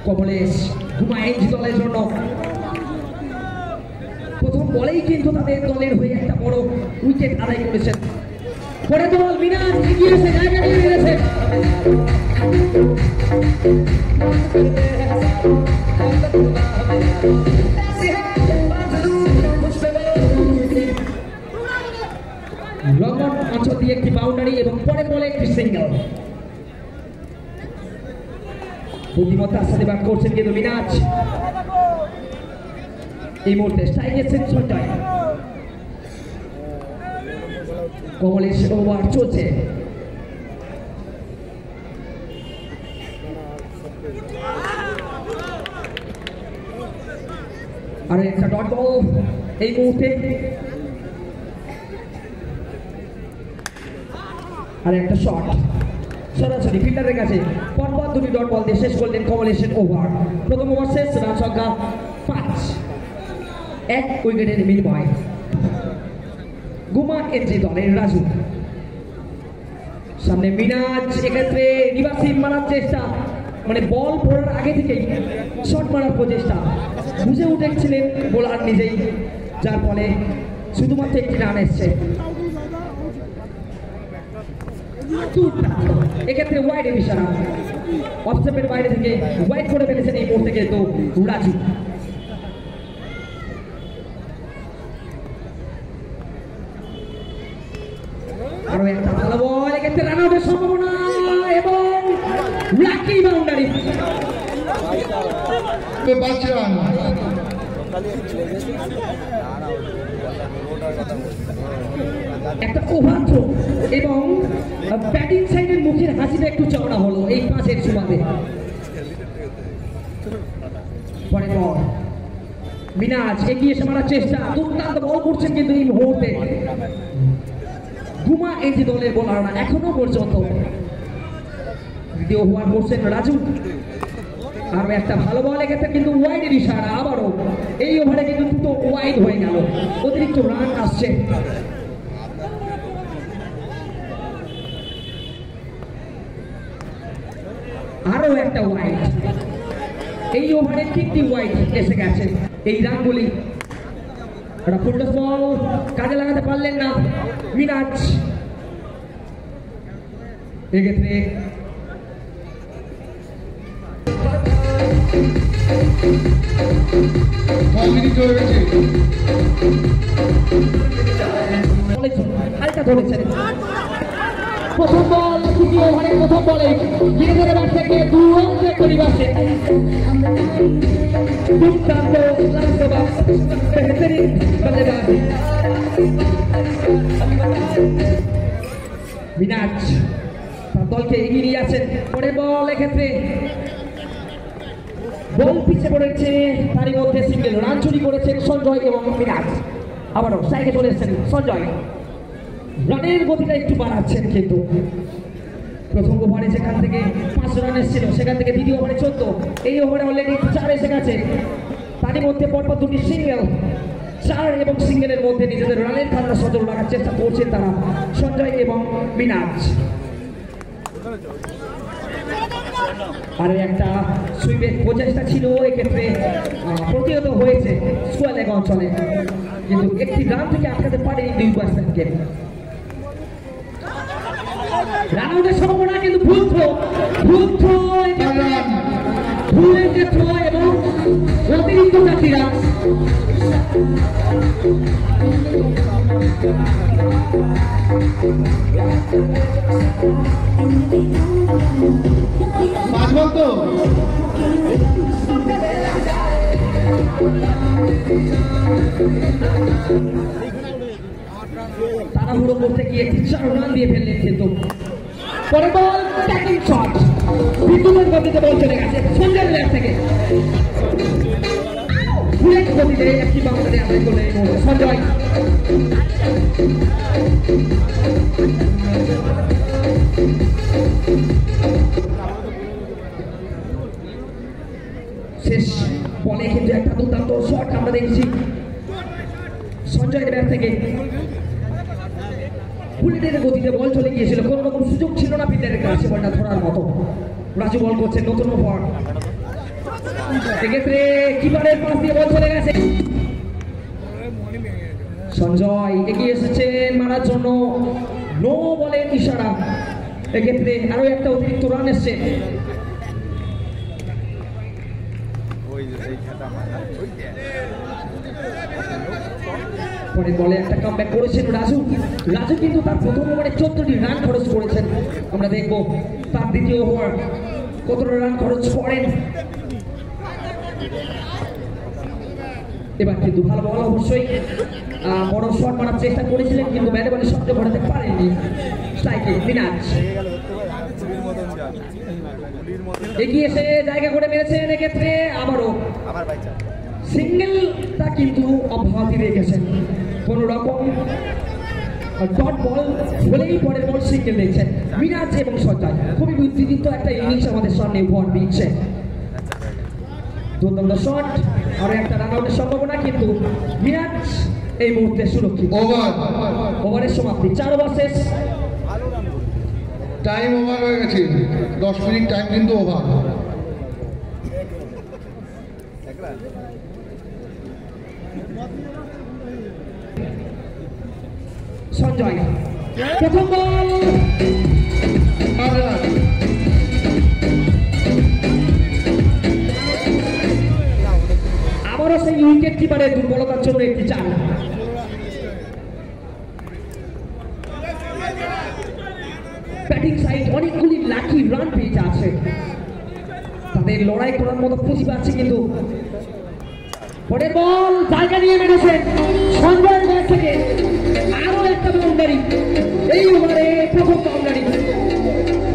Kamlesh গুমা NG দলের জন্য প্রথম বলেই কিন্তু তাদের দলের হয়ে একটা বড় উইকেট আদায় করেছেন। পরে দল মিনাজ এগিয়ে এসে জায়গা নিয়ে নিয়েছে। লঙ্ঘন অঞ্চল দিয়ে একটি বাউন্ডারি এবং পরের বলে একটি সিঙ্গেল। বুদ্ধিমত্তার সাথে ব্যাট করছেন কিন্তু মিনাজ। এই মুহূর্তে স্ট্রাইকে সঞ্জয়। কমলেশ ওভার চলছে। আর একটা ডট বল এই মুহূর্তে। আর একটা শট সরাসরি ফিল্ডারের কাছে। পরপর দুটি ডট বল দিয়ে শেষ করলেন কমলেশের ওভার। প্রথম ওভার শেষ, রান সংখ্যা 5, 1 উইকেটের বিনিময়। গুমা এনজি দলের রাজু সামনে মিনাজ। এক্ষেত্রে রিভার্সিং মারার চেষ্টা, মানে বল পড়ার আগে থেকেই শট মারার প্রচেষ্টা। বুঝে উঠেছিলেন বোলার নিজেই, যার ফলে শুধুমাত্র একটি রান এসছে। এক্ষেত্রে ওয়াইডের ইশারা, অফস্টেপের বাইরে থেকে ওয়াইড করে ফেলেছেন এই মুহূর্তে কিন্তু রাজু। আরো একটা ভালো বল, এক্ষেত্রে রান আউটের সম্ভাবনা এবং লাকি বাউন্ডারি। একটা ওভার থ্রো এবং ব্যাটিং সাইডের মুখের হাসিটা একটু চওড়া হলো এই পাঁচের সুবাদে। পরে বল মিনাজ এগিয়ে এসে মারার চেষ্টা, দুর্দান্ত বল করছেন কিন্তু এই মুহূর্তে গুমা এনজি দলের বোলাররা এখনো পর্যন্ত। দ্বিতীয় ওভার করছেন রাজু। আরো একটা ভালো বল, এক্ষেত্রে কিন্তু ওয়াইডের ইশারা। আবারও এই ওভারে কিন্তু দুটো ওয়াইড হয়ে গেল, অতিরিক্ত রান আসছে। আরো একটা ওয়াইড, এই ওভারে 3টি ওয়াইড এসে গেছে। এই রানগুলি ফুলটস বল কাজে লাগাতে পারলেন না মিনাজ। এক্ষেত্রে হালকা ধরেছেন। প্রথম বল, তৃতীয় ওভারের প্রথম বলে গিরিধরের ব্যাট থেকে 2 রানের পরিবাসে দুর্দান্ত মিনাজ তার দলকে এগিয়ে নিয়ে আছেন। পরে বল, এক্ষেত্রে বল পিছিয়ে পড়েছে, তারই মধ্যে সিঙ্গেল রান চুরি করেছেন সঞ্জয় এবং মিনাজ। আবারও স্ট্রাইকে চলে এসেছেন সঞ্জয়, রানের গতিটা একটু বাড়াচ্ছেন কিন্তু। প্রথম ওভারে যেখান থেকে 5 রান এসেছিল সেখান থেকে দ্বিতীয় ওভারে 14, এই ওভারে অলরেডি 4 এসে গেছে। তারই মধ্যে পরপর 2টি সিঙ্গেল। 4 এবং সিঙ্গেলের মধ্যে নিজেদের রানের খাতা সচল রাখার চেষ্টা করছেন তারা সঞ্জয় এবং মিনাজ। আর একটা সুইপের প্রচেষ্টা ছিল, এক্ষেত্রে প্রতিহত হয়েছে স্কোয়ার লেগ অঞ্চলে, কিন্তু একটি রান থেকে আটকাতে পারেনি 2%কে। রান আউটের সম্ভাবনা কিন্তু ভুল থ্রো এবং অতিরিক্ত 4টি রান। তাড়াহুড়ো করতে গিয়ে 4 রান দিয়ে ফেললেন কিন্তু। পরে বল, ট্যাকিং শট, বিদ্যুতের গতিতে বল চলে গেছে সঞ্জয়ের ব্যাট থেকে। বুলেট গতিতে একটি বাউন্ডারি আদায় করলেন সঞ্জয়। শেষ বলে কিন্তু একটা দুর্দান্ত শট আমরা দেখছি সঞ্জয়ের ব্যাট থেকে। বুলেটের গতিতে বল চলে গিয়েছিল, কোন রকম সুযোগ ছিল না ফিল্ডারের কাছে বলটা ধরার মতো। রাজু বল করছে নতুন ওভার। সেক্ষেত্রে কিপারের পাশ দিয়ে বল চলে গেছে। সঞ্জয় এগিয়ে এসেছেন মারার জন্য, নো বলের ইশারা। এক্ষেত্রে আরো একটা অতিরিক্ত রান এসছে। পরে বলে একটা কামব্যাক করেছেন রাজু। রাজু কিন্তু তার প্রথম ওভারে 14টি রান খরচ করেছেন। আমরা দেখব তার দ্বিতীয় ওভার কতটা রান খরচ করেন। এবার কিন্তু ভালো বল, অবশ্যই বড় শট মারার চেষ্টা করেছিলেন কিন্তু ব্যাটে বলে শটে ঘটাতে পারেননি। স্ট্রাইকে মিনাজ এগিয়ে এসে জায়গা করে মেরেছেন। এক্ষেত্রে আবারও সিঙ্গেলটা কিন্তু অব্যাহতি রেখেছেন। কোন রকম ডট বল বলেই পরের বল সিঙ্গেল দিয়েছেন মিনাজ এবং সঞ্জয়। খুবই উত্তেজিত একটা ইনিংস আমাদের সামনে উপহার দিচ্ছে। দুর্দান্ত শট, আরো একটা রান আউটের সম্ভাবনা, কিন্তু মিরাজ এই মুহূর্তে সুরক্ষিত। ওভারের সমাপ্তি, 4 ওভার শেষ। টাইম ওভার হয়ে গেছে, 10 মিনিট টাইম কিন্তু ওভার। সঞ্জয় প্রথম বল, আবারও সেই উইকেট কিপারের দুর্বলতার জন্য একটি চার। ব্যাটিং সাইড অনেকগুলি লাকি রান পেয়ে যাচ্ছে, তাদের লড়াই করার মতো প্রতিভা আছে, কিন্তু পরের বল জায়গা নিয়ে মেরেছেন সঞ্জয়ের ব্যাট থেকে। আরো একটা বাউন্ডারি, এই ওভারে প্রথম বাউন্ডারি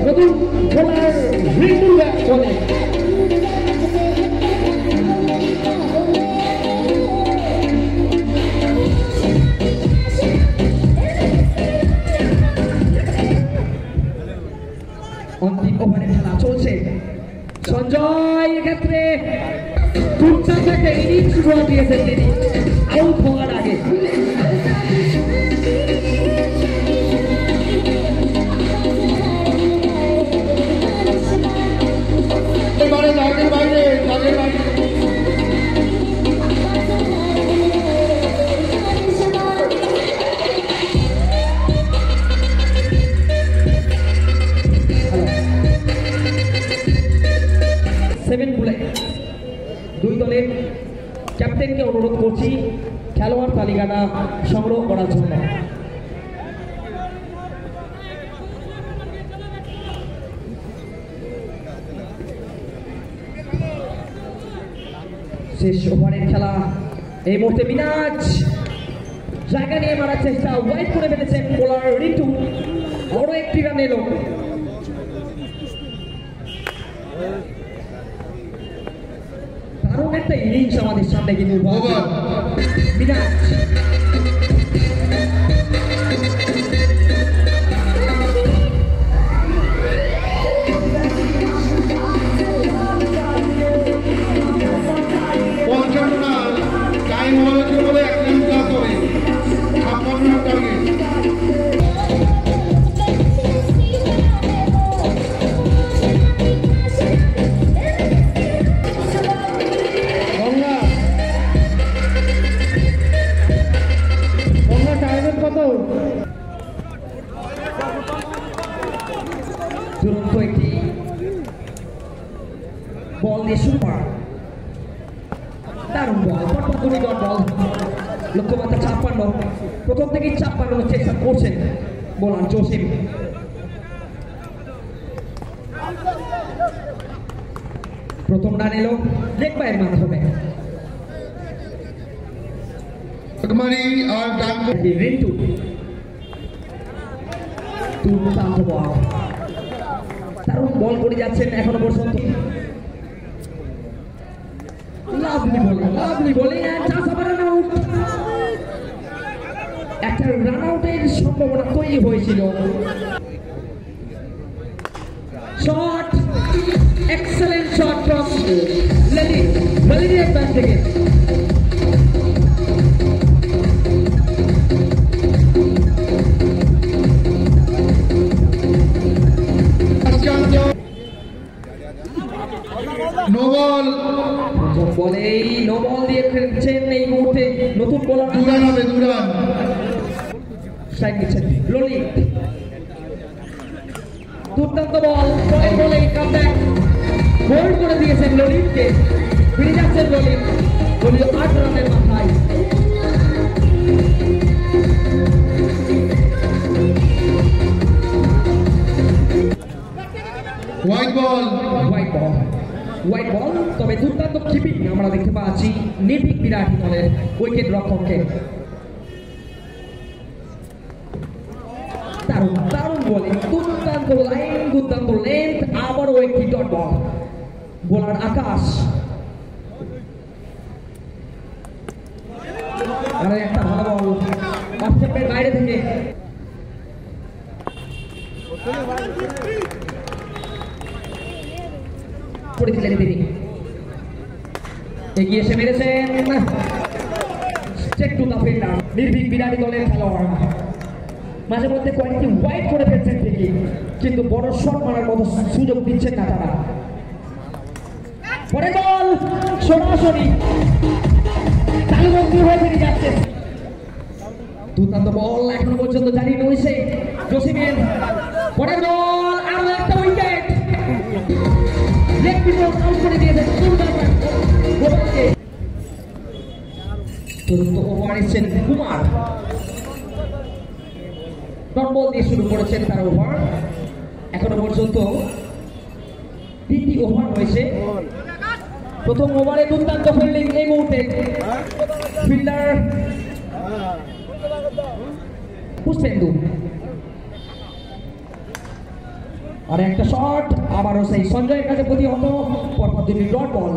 নতুন বোলার রিন্টুর ব্যাট বলে। অন্তিম ওভারে খেলা চলছে। সঞ্জয় এক্ষেত্রে দুর্দান্ত একটা ইনিংস শুরু দিয়েছেন তিনি আউট হওয়ার আগে। দুই দলের ক্যাপ্টেনকে অনুরোধ করছি খেলোয়াড় তালিকাটা সংগ্রহ করার জন্য। শেষ ওভারের খেলা এই মুহূর্তে মিনাজ জায়গা নিয়ে মারার চেষ্টা, ওয়াইড করে ফেলেছেন বোলার রিন্টু। বড় একটি রান এলো। দারুণ একটা ইনিংস আমাদের সামনে কিন্তু মিনাজ। দুরন্ত একটি বল দিয়ে শুরু করা, দারুণ বল, পরপর দুটি ডট বল, লক্ষ্যমাত্রা 56। প্রথম থেকেই 56 চেষ্টা করছেন বোলার জসিম। প্রথম রান এলো লেগ বাইয়ের মাধ্যমে। রিন্টু দুর্দান্ত বল, দারুণ বল করে যাচ্ছেন এখনো পর্যন্ত। লাভলি বলে একটা রান আউটের সম্ভাবনা তৈরি হয়েছিল। শট, এক্সেলেন্ট শট ফ্রম লেলিনের ব্যাট থেকে। No ball. বলেই নো বল দিয়ে খেলছেন এই মুহূর্তে নতুন বোলার। 2 রান হবে, 2 রান। স্ট্রাইক দিচ্ছেন ললিত। দুর্দান্ত বল, বলেই কামব্যাক গোল করে দিয়েছেন ললিতকে। ফিরে যাচ্ছেন ললিত, 8 রানের মাথায়। White ball. হোয়াইট বল, তবে দুর্দান্ত কিপিং আমরা দেখতে পাচ্ছি নির্ভীক বিরাটি দলের উইকেট রক্ষককে। দারুণ দারুণ বলে, দুর্দান্ত লাইন, দুর্দান্ত লেন্থ, আবারও একটি ডট বল। বোলার আকাশ, আরো একটা ভালো বল অফ স্টাম্পের বাইরে থেকে। পড়েছিলেন তিনি, এগিয়ে এসে মেরেছেন স্ট্রেট টু দ্য ফিল্ডার। নির্ভীক বিরাটি দলের খেলোয়াড় মাঝে মধ্যে কয়েকটি ওয়াইড করে ফেলছেন ঠিকই, কিন্তু বড় শট মারার মতো সুযোগ দিচ্ছেন না তারা। পরে বল সরাসরি তালুবন্দী হয়ে ফিরে যাচ্ছে। দুর্দান্ত বল এখনো পর্যন্ত জারি রয়েছে জসিমের। পরে বল, আরো একটা উইকেট। লেগ পিছন আউট করে দিয়েছেন গোপালকে। তুরন্ত ওভার এসেছেন কুমার, ডট বল দিয়ে শুরু করেছেন তার ওভার। এখনো পর্যন্ত 3টি ওভার হয়েছে। প্রথম ওভারে দুর্দান্ত ফিল্ডিং এই মুহূর্তে ফিল্ডার পুষ্পেন্দু। আর একটা শট আবারও সেই সঞ্জয়ের কাছে প্রতিহত, পরপর 2টি ডট বল।